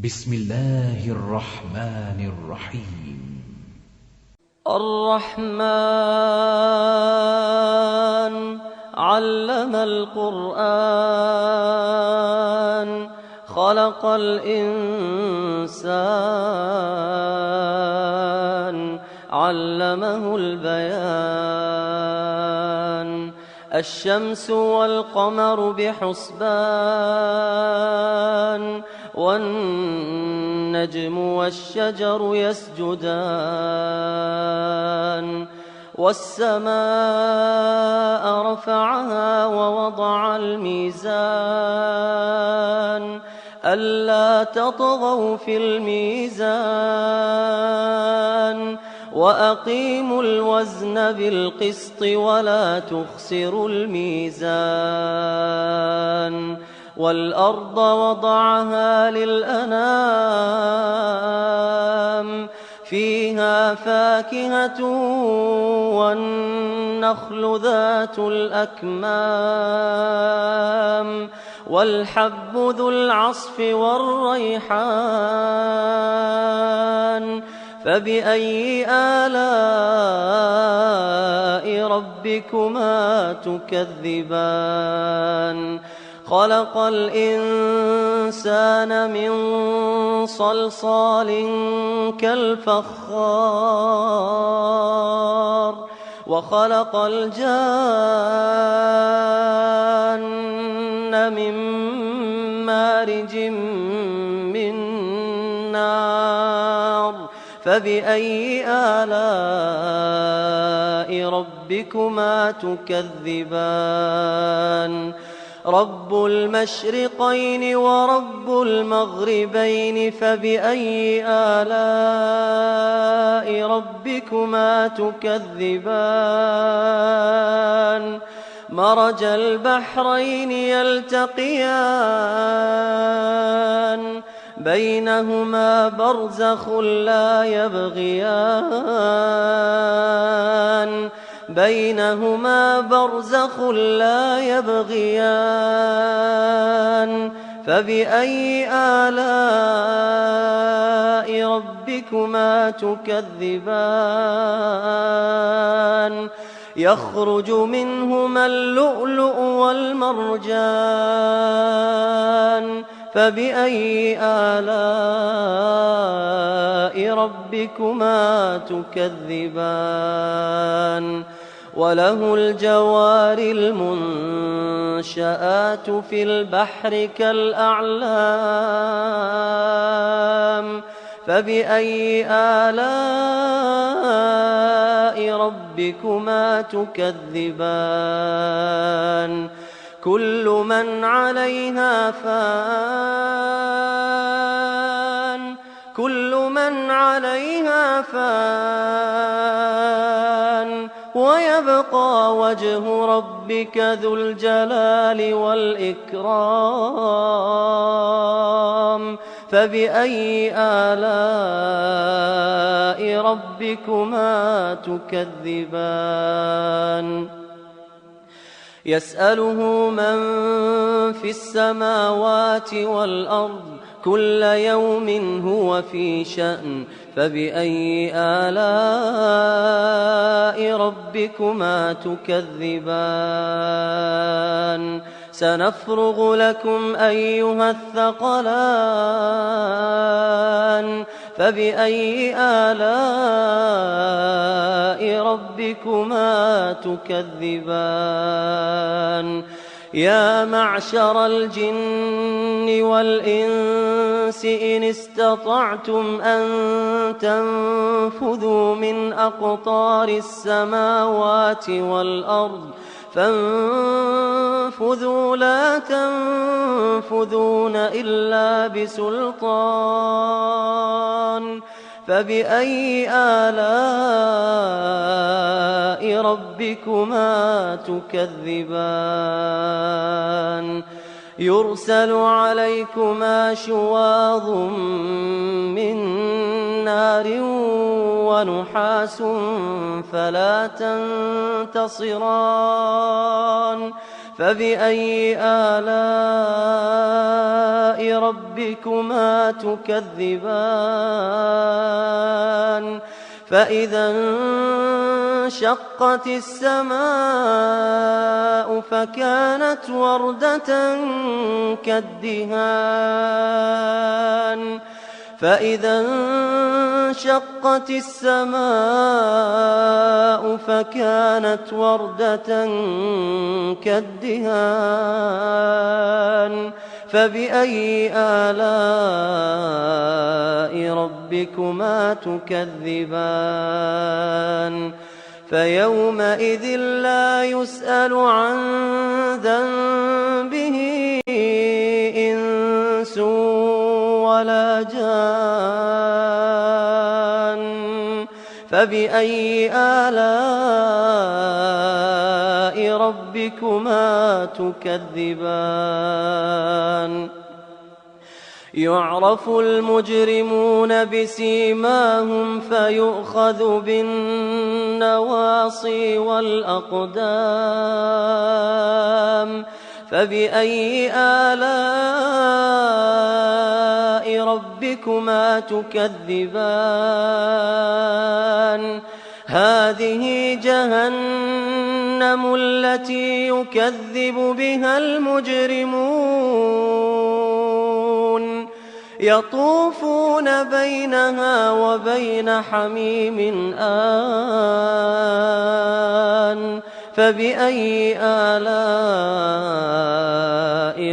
بسم الله الرحمن الرحيم. الرحمن علم القرآن خلق الإنسان علمه البيان. الشمس والقمر بحسبان والنجم والشجر يسجدان. والسماء رفعها ووضع الميزان ألا تطغوا في الميزان وأقيموا الوزن بالقسط ولا تخسروا الميزان. والأرض وضعها للأنام فيها فاكهة والنخل ذات الأكمام والحب ذو العصف والريحان. فبأي آلاء ربكما تكذبان؟ خلق الإنسان من صلصال كالفخار وخلق الجان من مارج من نار. فبأي آلاء ربكما تكذبان؟ رب المشرقين ورب المغربين فبأي آلاء ربكما تكذبان؟ مرج البحرين يلتقيان بينهما برزخ لا يبغيان فبأي آلاء ربكما تكذبان؟ يخرج منهما اللؤلؤ والمرجان فبأي آلاء ربكما تكذبان؟ وله الجوار المنشآت في البحر كالأعلام فبأي آلاء ربكما تكذبان؟ كل من عليها فان ويبقى وجه ربك ذو الجلال والإكرام فبأي آلاء ربكما تكذبان؟ يسأله من في السماوات والأرض كل يوم هو في شأن فبأي آلاء ربكما تكذبان؟ سنفرغ لكم أيها الثقلان فبأي آلاء ربكما تكذبان؟ يا معشر الجن والإنس إن استطعتم أن تنفذوا من أقطار السماوات والأرض فانفذوا لا تنفذون إلا بسلطان فبأي آلاء ربكما تكذبان؟ يرسل عليكما شواظ من نار ونحاس فلا تنتصران فبأي آلاء ربكما تكذبان فإذا انشقت السماء فكانت وردة كالدهان فإذا انشقت السماء فكانت وردة كالدهان فبأي آلاء ربكما تكذبان فيومئذ لا يسأل عن ذنبه إنس ولا جان فبأي آلاء ربكما تكذبان يعرف المجرمون بسيماهم فيؤخذ بالنواصي والأقدام فبأي آلاء ربكما تكذبان هذه جهنم التي يكذب بها المجرمون يطوفون بينها وبين حميم آن فبأي آلاء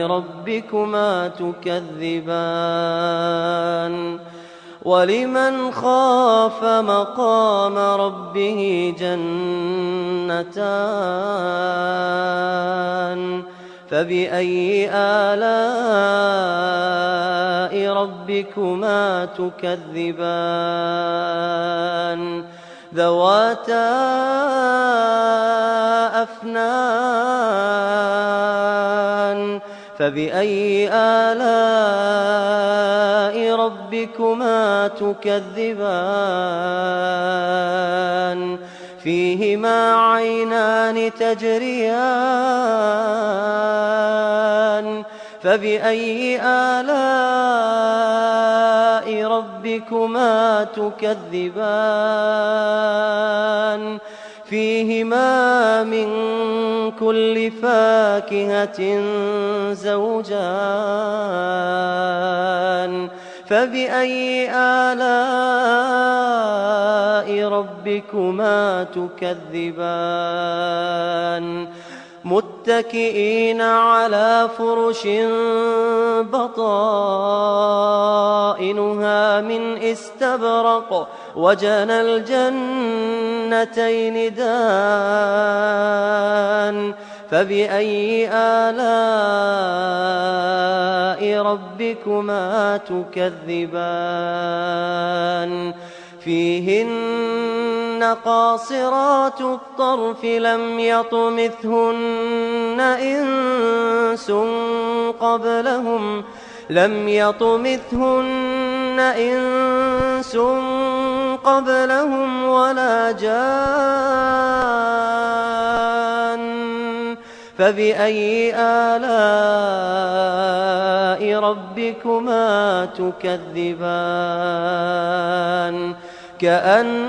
ربكما تكذبان ولمن خاف مقام ربه جنتان فبأي آلاء ربكما تكذبان ذواتا أفنان فبأي آلاء ربكما تكذبان فيهما عينان تجريان فبأي آلاء ربكما تكذبان فيهما من كل فاكهة زوجان فبأي آلاء ربكما تكذبان متكئين على فرش بطائنها من استبرق وجنى الجنتين دان فبأي آلاء ربكما تكذبان فيهن قاصرات الطرف لم يطمثهن إنس قبلهم ولا جان فبأي آلاء ربكما تكذبان كأنهن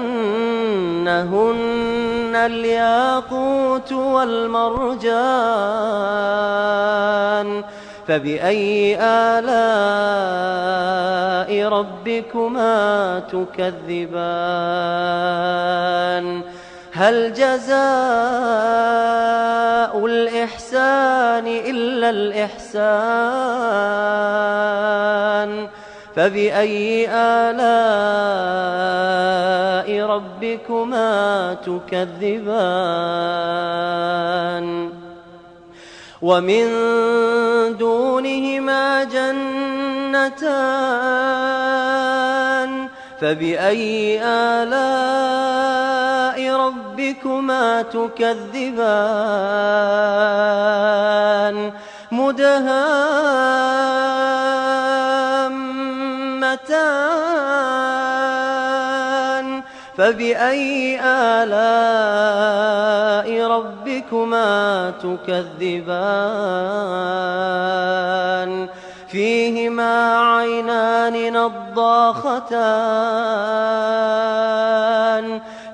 الياقوت والمرجان فبأي آلاء ربكما تكذبان هل جزاء الإحسان إلا الإحسان فبأي آلاء ربكما تكذبان ومن دونهما جنتان فبأي آلاء ربكما تكذبان مدهامتان فبأي آلاء ربكما تكذبان فيهما عينان نضاختان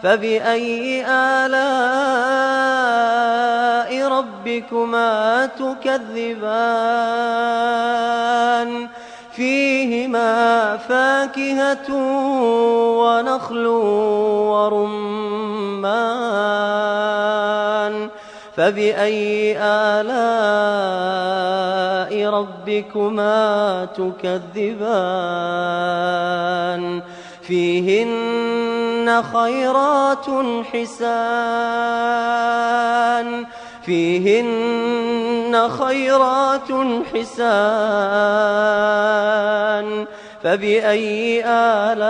فبأي آلاء ربكما تكذبان فيهما فاكهة ونخل ورمان فبأي آلاء ربكما تكذبان فيهن خيرات حسان فيهن خيرات حسان فبأي آلاء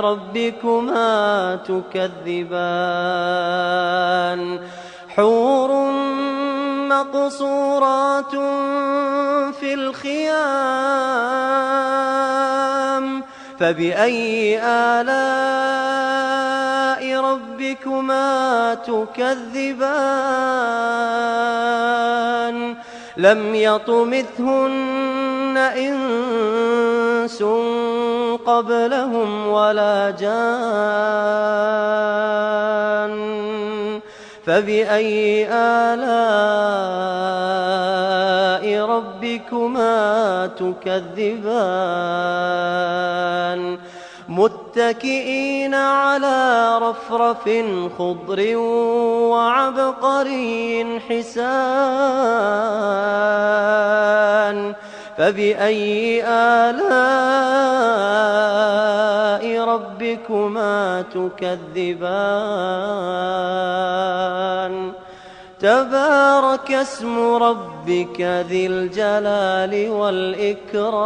ربكما تكذبان حور مقصورات في الخيام فبأي آلاء ربكما تكذبان لم يطمثهن إنس قبلهم ولا جان فبأي آلاء ربكما تكذبان متكئين على رفرف خضر وعبقري حسان فبأي آلاء ربكما تكذبان تبارك اسم ربك ذي الجلال والإكرام